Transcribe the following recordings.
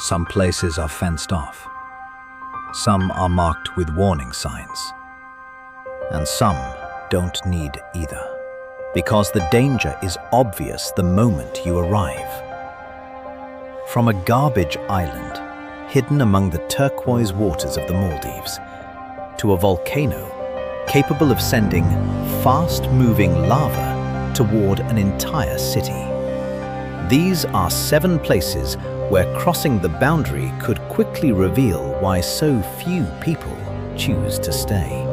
Some places are fenced off. Some are marked with warning signs. And some don't need either, because the danger is obvious the moment you arrive. From a garbage island hidden among the turquoise waters of the Maldives to a volcano capable of sending fast-moving lava toward an entire city. These are 7 places where crossing the boundary could quickly reveal why so few people choose to stay.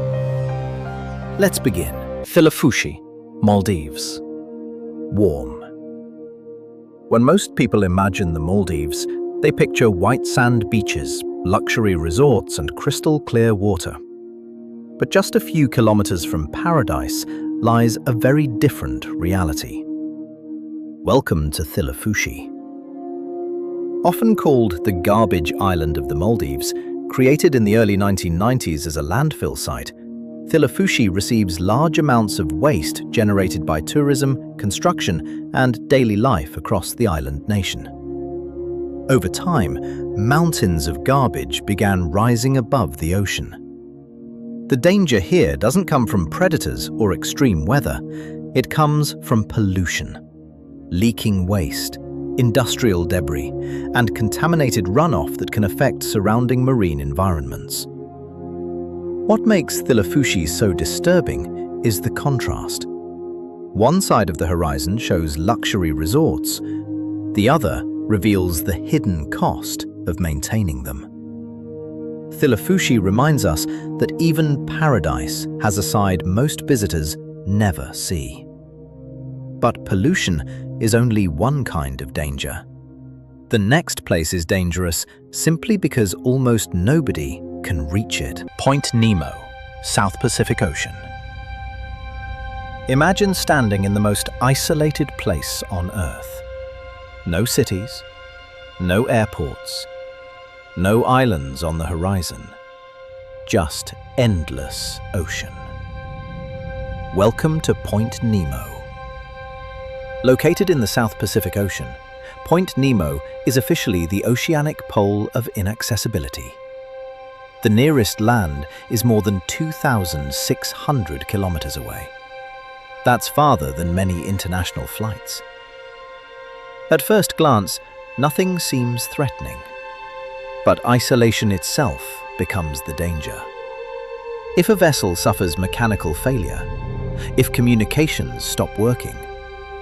Let's begin. THILAFUSHI, Maldives. Warm. When most people imagine the Maldives, they picture white sand beaches, luxury resorts, and crystal clear water. But just a few kilometers from paradise lies a very different reality. Welcome to THILAFUSHI. Often called the garbage island of the Maldives, created in the early 1990s as a landfill site, THILAFUSHI receives large amounts of waste generated by tourism, construction, and daily life across the island nation. Over time, mountains of garbage began rising above the ocean. The danger here doesn't come from predators or extreme weather. It comes from pollution, leaking waste, industrial debris, and contaminated runoff that can affect surrounding marine environments. What makes THILAFUSHI so disturbing is the contrast. One side of the horizon shows luxury resorts. The other reveals the hidden cost of maintaining them. THILAFUSHI reminds us that even paradise has a side most visitors never see. But pollution is only one kind of danger. The next place is dangerous simply because almost nobody can reach it. Point NEMO, South Pacific Ocean. Imagine standing in the most isolated place on Earth. No cities, no airports, no islands on the horizon, just endless ocean. Welcome to Point NEMO. Located in the South Pacific Ocean, Point NEMO is officially the oceanic pole of inaccessibility. The nearest land is more than 2,600 kilometers away. That's farther than many international flights. At first glance, nothing seems threatening. But isolation itself becomes the danger. If a vessel suffers mechanical failure, if communications stop working,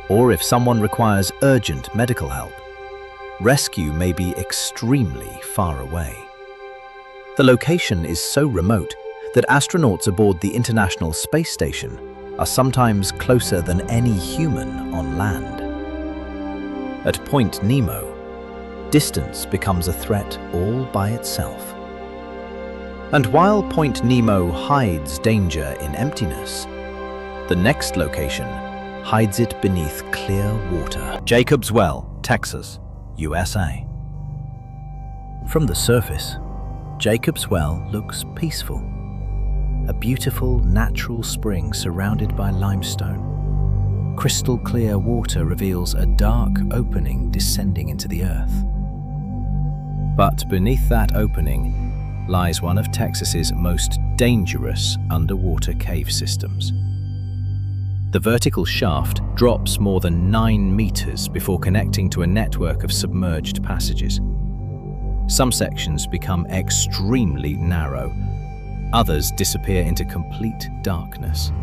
or if someone requires urgent medical help, rescue may be extremely far away. The location is so remote that astronauts aboard the International Space Station are sometimes closer than any human on land. At Point NEMO, distance becomes a threat all by itself. And while Point NEMO hides danger in emptiness, the next location hides it beneath clear water. Jacob's Well, Texas, USA. From the surface, Jacob's Well looks peaceful. A beautiful natural spring surrounded by limestone. Crystal clear water reveals a dark opening descending into the earth. But beneath that opening lies one of Texas's most dangerous underwater cave systems. The vertical shaft drops more than 9 meters before connecting to a network of submerged passages. Some sections become extremely narrow. Others disappear into complete darkness.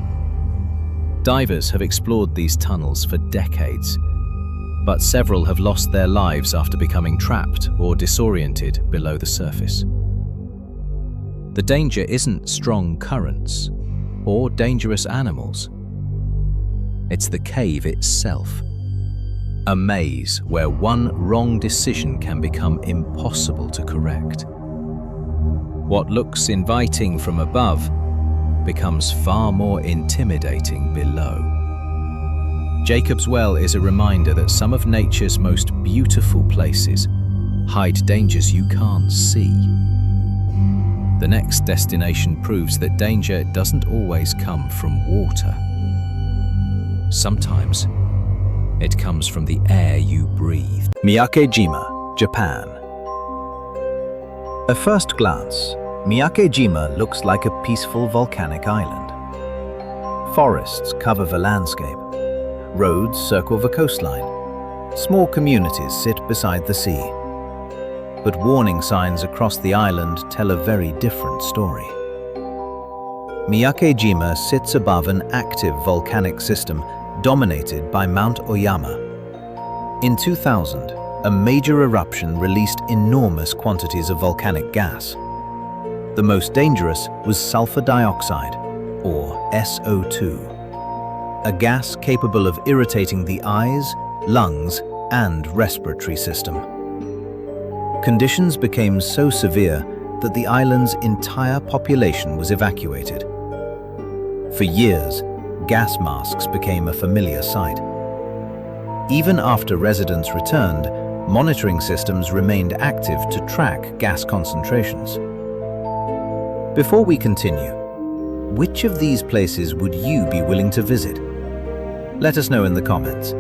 Divers have explored these tunnels for decades, but several have lost their lives after becoming trapped or disoriented below the surface. The danger isn't strong currents or dangerous animals. It's the cave itself. A maze where one wrong decision can become impossible to correct. What looks inviting from above becomes far more intimidating below. Jacob's Well is a reminder that some of nature's most beautiful places hide dangers you can't see. The next destination proves that danger doesn't always come from water. Sometimes it comes from the air you breathe. MIYAKE-JIMA, Japan. At first glance, MIYAKE-JIMA looks like a peaceful volcanic island. Forests cover the landscape. Roads circle the coastline. Small communities sit beside the sea. But warning signs across the island tell a very different story. MIYAKE-JIMA sits above an active volcanic system dominated by Mount Oyama. In 2000, a major eruption released enormous quantities of volcanic gas. The most dangerous was sulfur dioxide, or SO2, a gas capable of irritating the eyes, lungs, and respiratory system. Conditions became so severe that the island's entire population was evacuated. For years, gas masks became a familiar sight. Even after residents returned, monitoring systems remained active to track gas concentrations. Before we continue, which of these places would you be willing to visit? Let us know in the comments.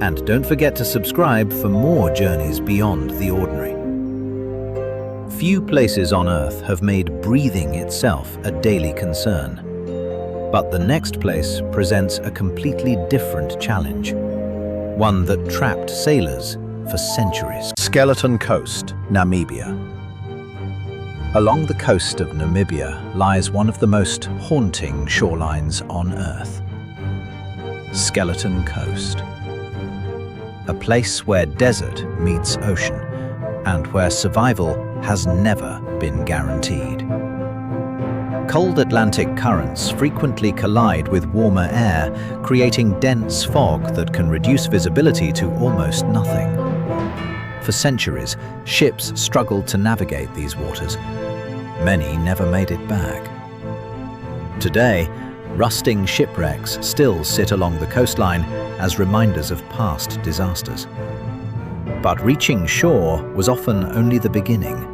And don't forget to subscribe for more journeys beyond the ordinary. Few places on Earth have made breathing itself a daily concern. But the next place presents a completely different challenge, one that trapped sailors for centuries. Skeleton Coast, Namibia. Along the coast of Namibia lies one of the most haunting shorelines on Earth. Skeleton Coast. A place where desert meets ocean, and where survival has never been guaranteed. Cold Atlantic currents frequently collide with warmer air, creating dense fog that can reduce visibility to almost nothing. For centuries, ships struggled to navigate these waters. Many never made it back. Today, rusting shipwrecks still sit along the coastline as reminders of past disasters. But reaching shore was often only the beginning.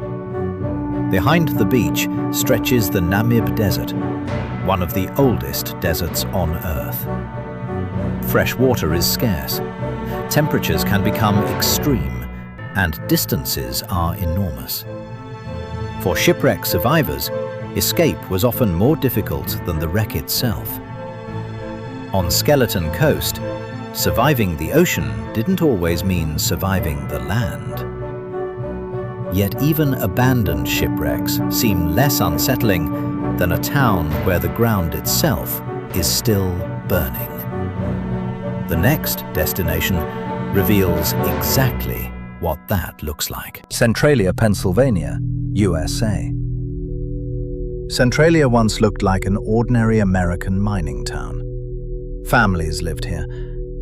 Behind the beach stretches the Namib Desert, one of the oldest deserts on Earth. Fresh water is scarce, temperatures can become extreme, and distances are enormous. For shipwreck survivors, escape was often more difficult than the wreck itself. On Skeleton Coast, surviving the ocean didn't always mean surviving the land. Yet even abandoned shipwrecks seem less unsettling than a town where the ground itself is still burning. The next destination reveals exactly what that looks like. Centralia, Pennsylvania, USA. Centralia once looked like an ordinary American mining town. Families lived here,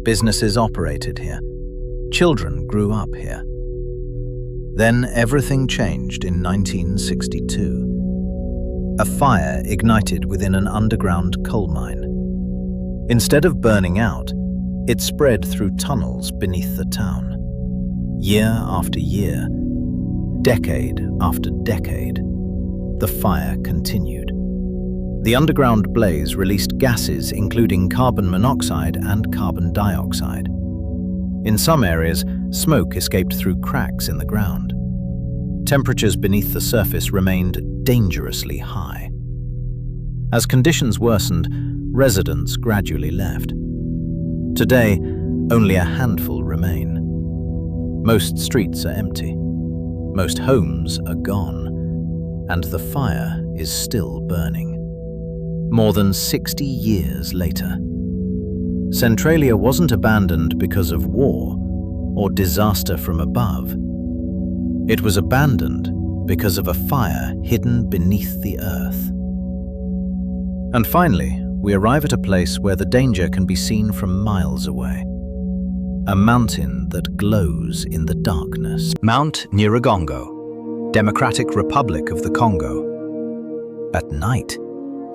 businesses operated here, children grew up here. Then everything changed in 1962. A fire ignited within an underground coal mine. Instead of burning out, it spread through tunnels beneath the town. Year after year, decade after decade, the fire continued. The underground blaze released gases including carbon monoxide and carbon dioxide. In some areas, smoke escaped through cracks in the ground. Temperatures beneath the surface remained dangerously high. As conditions worsened, residents gradually left. Today, only a handful remain. Most streets are empty. Most homes are gone. And the fire is still burning. More than 60 years later. Centralia wasn't abandoned because of war or disaster from above. It was abandoned because of a fire hidden beneath the earth. And finally, we arrive at a place where the danger can be seen from miles away. A mountain that glows in the darkness. Mount NYIRAGONGO, Democratic Republic of the Congo. At night,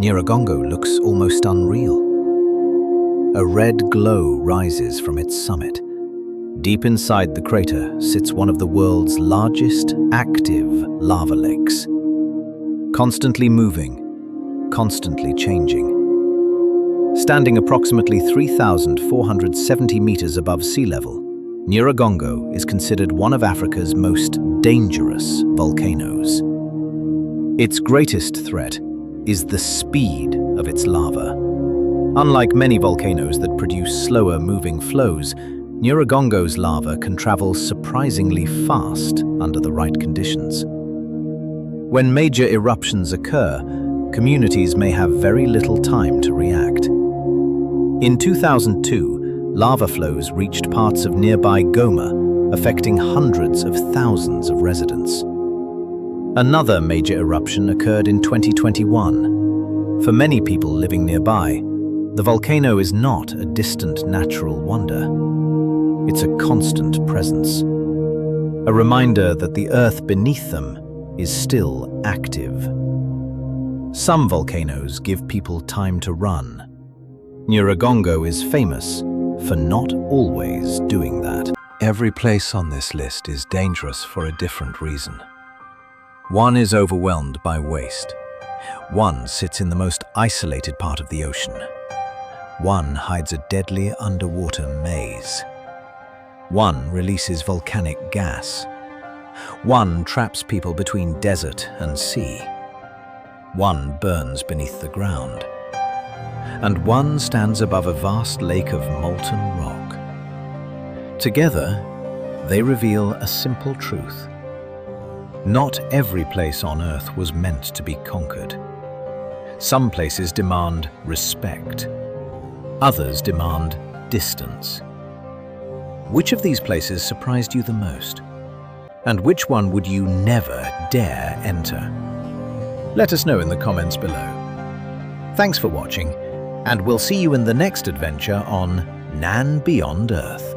NYIRAGONGO looks almost unreal. A red glow rises from its summit. Deep inside the crater sits one of the world's largest active lava lakes. Constantly moving, constantly changing. Standing approximately 3,470 meters above sea level, NYIRAGONGO is considered one of Africa's most dangerous volcanoes. Its greatest threat is the speed of its lava. Unlike many volcanoes that produce slower-moving flows, NYIRAGONGO's lava can travel surprisingly fast under the right conditions. When major eruptions occur, communities may have very little time to react. In 2002, lava flows reached parts of nearby Goma, affecting hundreds of thousands of residents. Another major eruption occurred in 2021. For many people living nearby, the volcano is not a distant natural wonder. It's a constant presence, a reminder that the earth beneath them is still active. Some volcanoes give people time to run. NYIRAGONGO is famous for not always doing that. Every place on this list is dangerous for a different reason. One is overwhelmed by waste. One sits in the most isolated part of the ocean. One hides a deadly underwater maze. One releases volcanic gas. One traps people between desert and sea. One burns beneath the ground. And one stands above a vast lake of molten rock. Together, they reveal a simple truth. Not every place on Earth was meant to be conquered. Some places demand respect. Others demand distance. Which of these places surprised you the most? And which one would you never dare enter? Let us know in the comments below. Thanks for watching, and we'll see you in the next adventure on Nan Beyond Earth.